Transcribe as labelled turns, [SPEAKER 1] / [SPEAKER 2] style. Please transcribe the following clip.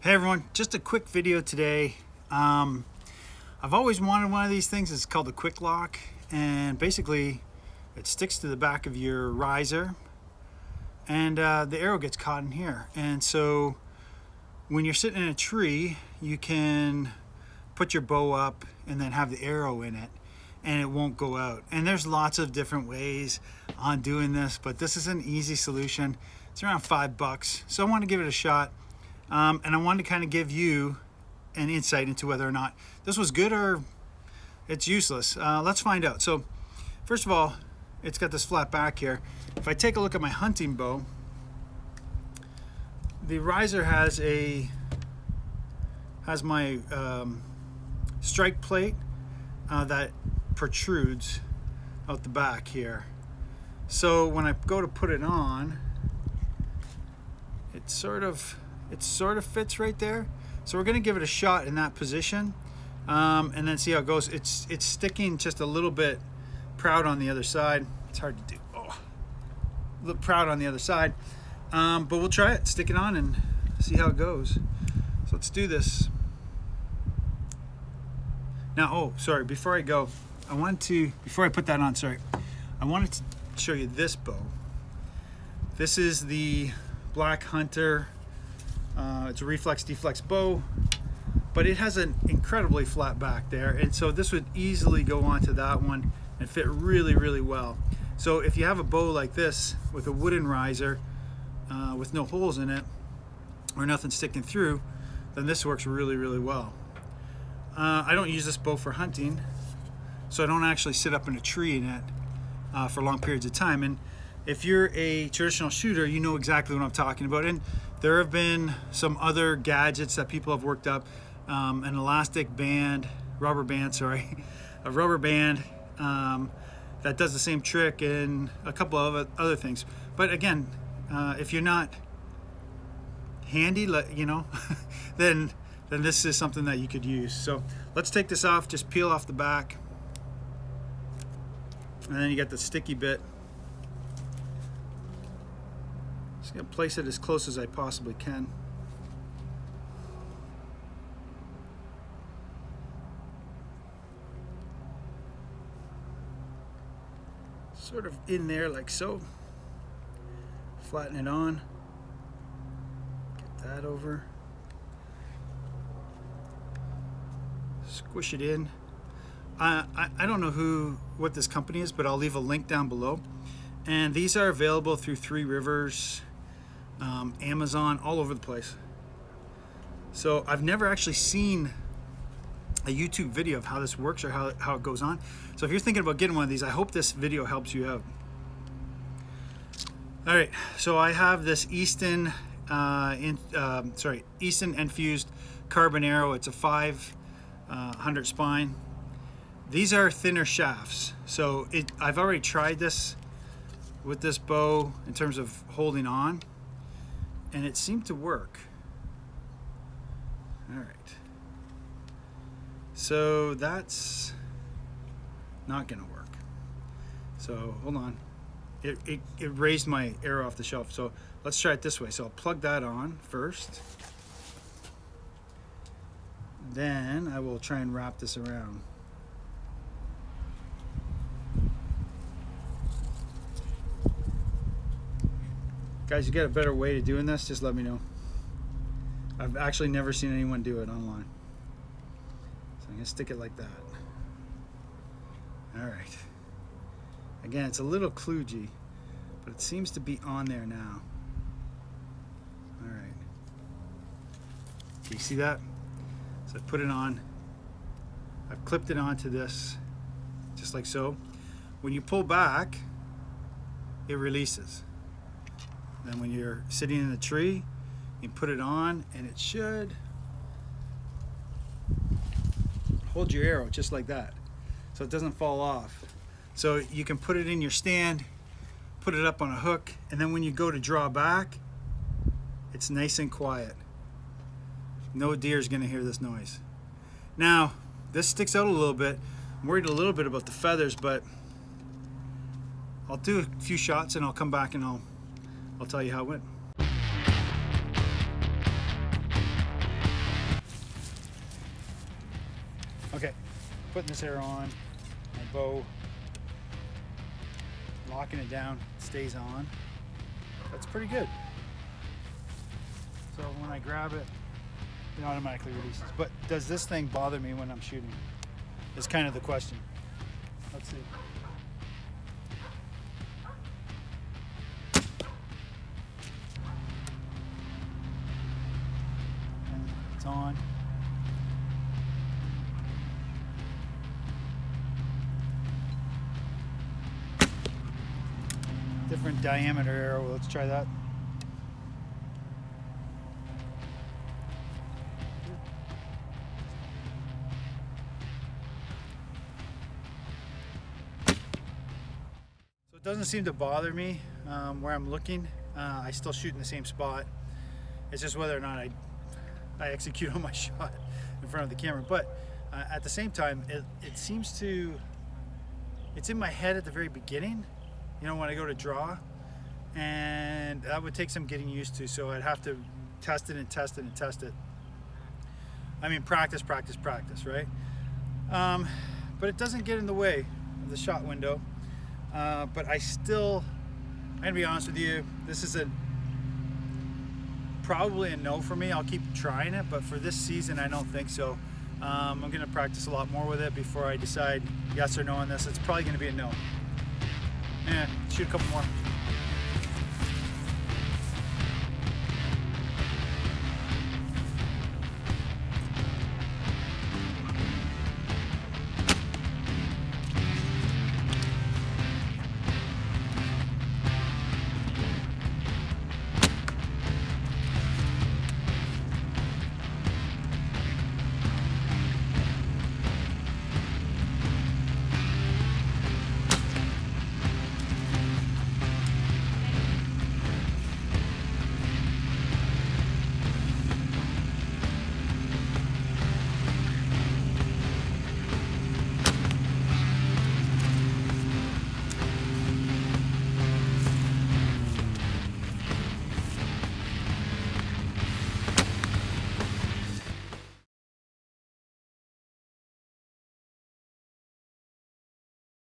[SPEAKER 1] Hey everyone, just a quick video today. I've always wanted one of these things. It's called the Kwik Lok, and basically it sticks to the back of your riser, and the arrow gets caught in here. And so when you're sitting in a tree, you can put your bow up and then have the arrow in it, and it won't go out. And there's lots of different ways on doing this, but this is an easy solution. It's around $5, so I want to give it a shot. And I wanted to kind of give you an insight into whether or not this was good or it's useless. Let's find out. So first of all, it's got this flat back here. If I take a look at my hunting bow, the riser has my strike plate that protrudes out the back here. So when I go to put it on, it sort of fits right there. So we're going to give it a shot in that position, and then see how it goes. It's sticking just a little bit proud on the other side. It's hard to do. Look proud on the other side, but we'll try it. Stick it on and see how it goes. So let's do this. Now, sorry. Before I go, before I put that on, I wanted to show you this bow. This is the Black Hunter. It's a reflex deflex bow, but it has an incredibly flat back there, and so this would easily go onto that one and fit really, really well. So if you have a bow like this with a wooden riser with no holes in it or nothing sticking through, then this works really, really well. I don't use this bow for hunting, so I don't actually sit up in a tree in it for long periods of time. And if you're a traditional shooter, you know exactly what I'm talking about. And there have been some other gadgets that people have worked up, an elastic band, a rubber band that does the same trick, and a couple of other things. But again, if you're not handy, then this is something that you could use. So let's take this off. Just peel off the back, and then you got the sticky bit. Just gonna place it as close as I possibly can. Sort of in there like so. Flatten it on. Get that over. Squish it in. I don't know what this company is, but I'll leave a link down below. And these are available through Three Rivers, Amazon, all over the place. So I've never actually seen a YouTube video of how this works or how it goes on. So if you're thinking about getting one of these, I hope this video helps you out. All right, so I have this Easton infused carbon arrow. It's a 500 spine. These are thinner shafts, so I've already tried this with this bow in terms of holding on, and it seemed to work. All right, so that's not gonna work. So hold on, it raised my arrow off the shelf. So let's try it this way. So I'll plug that on first, then I will try and wrap this around. Guys, you got a better way to doing this, just let me know. I've actually never seen anyone do it online. So I'm gonna stick it like that. All right. Again, it's a little kludgy, but it seems to be on there now. All right. Do you see that? So I put it on. I've clipped it onto this, just like so. When you pull back, it releases. Then when you're sitting in a tree, you put it on, and it should hold your arrow just like that, so it doesn't fall off. So you can put it in your stand, put it up on a hook, and then when you go to draw back, it's nice and quiet. No deer's gonna hear this noise. Now, this sticks out a little bit. I'm worried a little bit about the feathers, but I'll do a few shots and I'll come back and I'll tell you how it went. Okay, putting this arrow on, my bow, locking it down, stays on. That's pretty good. So when I grab it, it automatically releases. But does this thing bother me when I'm shooting? Is kind of the question. Let's see. And it's on. Different diameter arrow. Let's try that. So it doesn't seem to bother me where I'm looking. I still shoot in the same spot. It's just whether or not I execute on my shot in front of the camera. But at the same time, it seems to, it's in my head at the very beginning, you know, when I go to draw, and that would take some getting used to. So I'd have to test it and test it and test it. I mean, practice, practice, practice, right? But it doesn't get in the way of the shot window. But I'm gonna be honest with you, this is probably a no for me. I'll keep trying it, but for this season, I don't think so. I'm gonna practice a lot more with it before I decide yes or no on this. It's probably gonna be a no. Yeah, shoot a couple more.